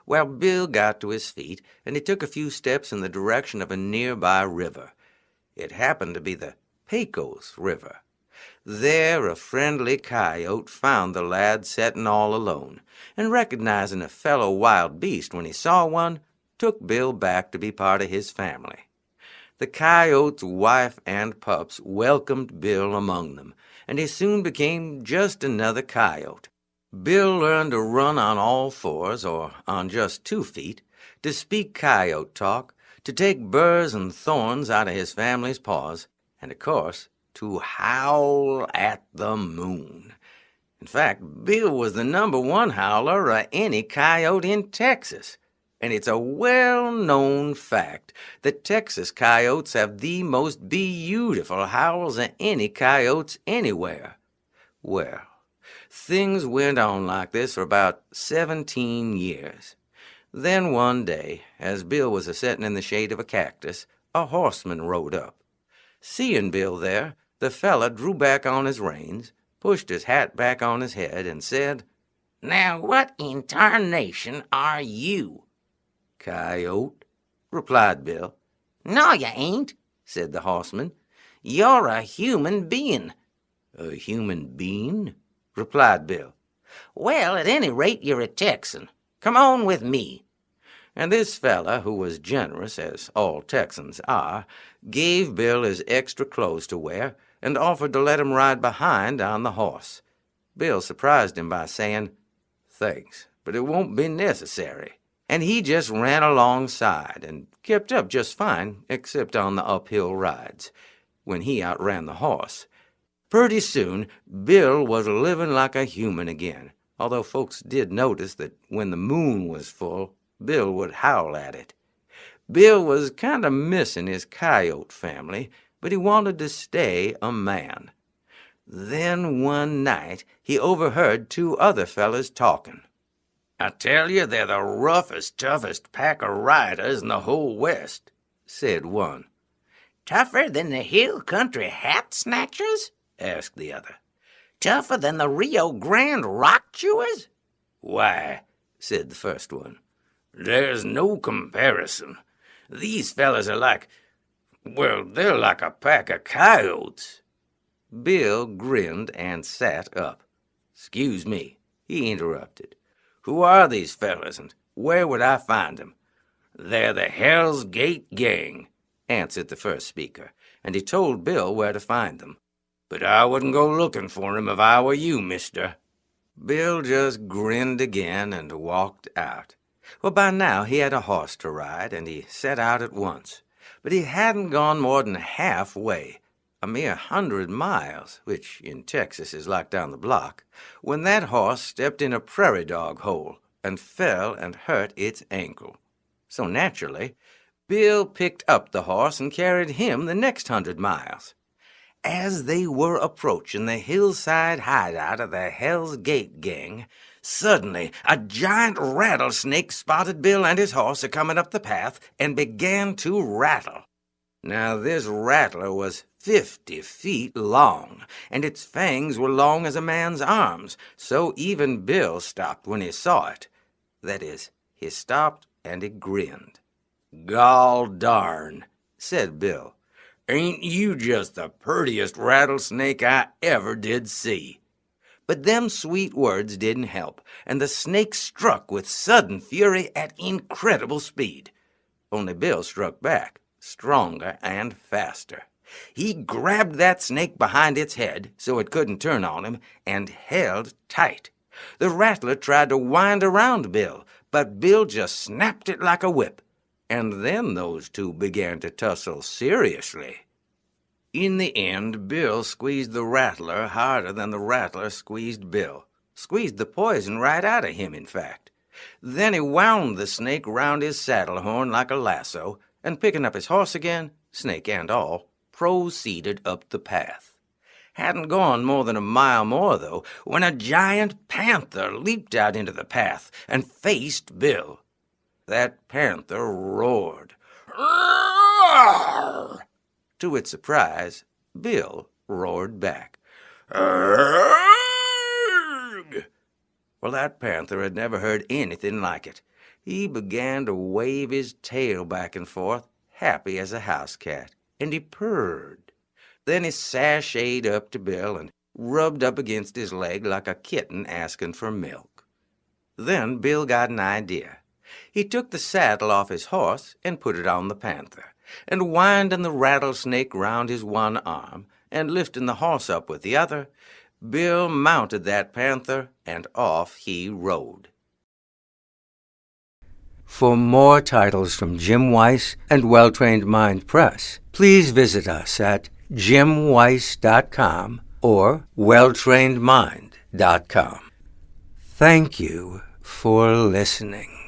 Well, Bill got to his feet, and he took a few steps in the direction of a nearby river. It happened to be the Pecos River. There a friendly coyote found the lad setting all alone, and recognizing a fellow wild beast when he saw one, took Bill back to be part of his family. The coyote's wife and pups welcomed Bill among them, and he soon became just another coyote. Bill learned to run on all fours, or on just 2 feet, to speak coyote talk, to take burrs and thorns out of his family's paws, and, of course, to howl at the moon. In fact, Bill was the #1 howler of any coyote in Texas. And it's a well-known fact that Texas coyotes have the most beautiful howls of any coyotes anywhere. Well, things went on like this for about 17 years. Then one day, as Bill was a-settin' in the shade of a cactus, a horseman rode up. Seeing Bill there, the fella drew back on his reins, pushed his hat back on his head, and said, "Now what in tarnation are you?" "Coyote," replied Bill. "No, you ain't," said the horseman. "You're a human being." "A human being?" replied Bill. "Well, at any rate, you're a Texan. Come on with me." And this fella, who was generous, as all Texans are, gave Bill his extra clothes to wear and offered to let him ride behind on the horse. Bill surprised him by saying, "Thanks, but it won't be necessary." And he just ran alongside and kept up just fine, except on the uphill rides, when he outran the horse. Pretty soon, Bill was living like a human again, although folks did notice that when the moon was full, Bill would howl at it. Bill was kind of missing his coyote family, but he wanted to stay a man. Then one night, he overheard 2 other fellas talking. "I tell you, they're the roughest, toughest pack of riders in the whole West," said one. "Tougher than the hill country hat snatchers?" asked the other. "Tougher than the Rio Grande rock chewers?" "Why," said the first one, "there's no comparison. These fellas are they're like a pack of coyotes." Bill grinned and sat up. "Excuse me," he interrupted. "Who are these fellas, and where would I find them?" "They're the Hell's Gate gang," answered the first speaker, and he told Bill where to find them. "But I wouldn't go looking for 'em if I were you, mister." Bill just grinned again and walked out. Well, by now he had a horse to ride, and he set out at once. But he hadn't gone more than halfway, a mere 100 miles, which in Texas is like down the block, when that horse stepped in a prairie dog hole and fell and hurt its ankle. So naturally, Bill picked up the horse and carried him the next 100 miles. As they were approaching the hillside hideout of the Hell's Gate gang, suddenly a giant rattlesnake spotted Bill and his horse a-coming up the path and began to rattle. Now this rattler was 50 feet long, and its fangs were long as a man's arms, so even Bill stopped when he saw it. That is, he stopped and he grinned. "Gol darn," said Bill. "Ain't you just the purtiest rattlesnake I ever did see?" But them sweet words didn't help, and the snake struck with sudden fury at incredible speed. Only Bill struck back, stronger and faster. He grabbed that snake behind its head so it couldn't turn on him and held tight. The rattler tried to wind around Bill, but Bill just snapped it like a whip. And then those two began to tussle seriously. In the end, Bill squeezed the rattler harder than the rattler squeezed Bill. Squeezed the poison right out of him, in fact. Then he wound the snake round his saddle horn like a lasso, and picking up his horse again, snake and all, proceeded up the path. Hadn't gone more than a mile more, though, when a giant panther leaped out into the path and faced Bill. That panther roared. "Roar!" To its surprise, Bill roared back. "Arrgh!" Well, that panther had never heard anything like it. He began to wave his tail back and forth, happy as a house cat, and he purred. Then he sashayed up to Bill and rubbed up against his leg like a kitten asking for milk. Then Bill got an idea. He took the saddle off his horse and put it on the panther, and winding the rattlesnake round his one arm and lifting the horse up with the other, Bill mounted that panther and off he rode. For more titles from Jim Weiss and Well-Trained Mind Press, please visit us at jimweiss.com or welltrainedmind.com. Thank you for listening.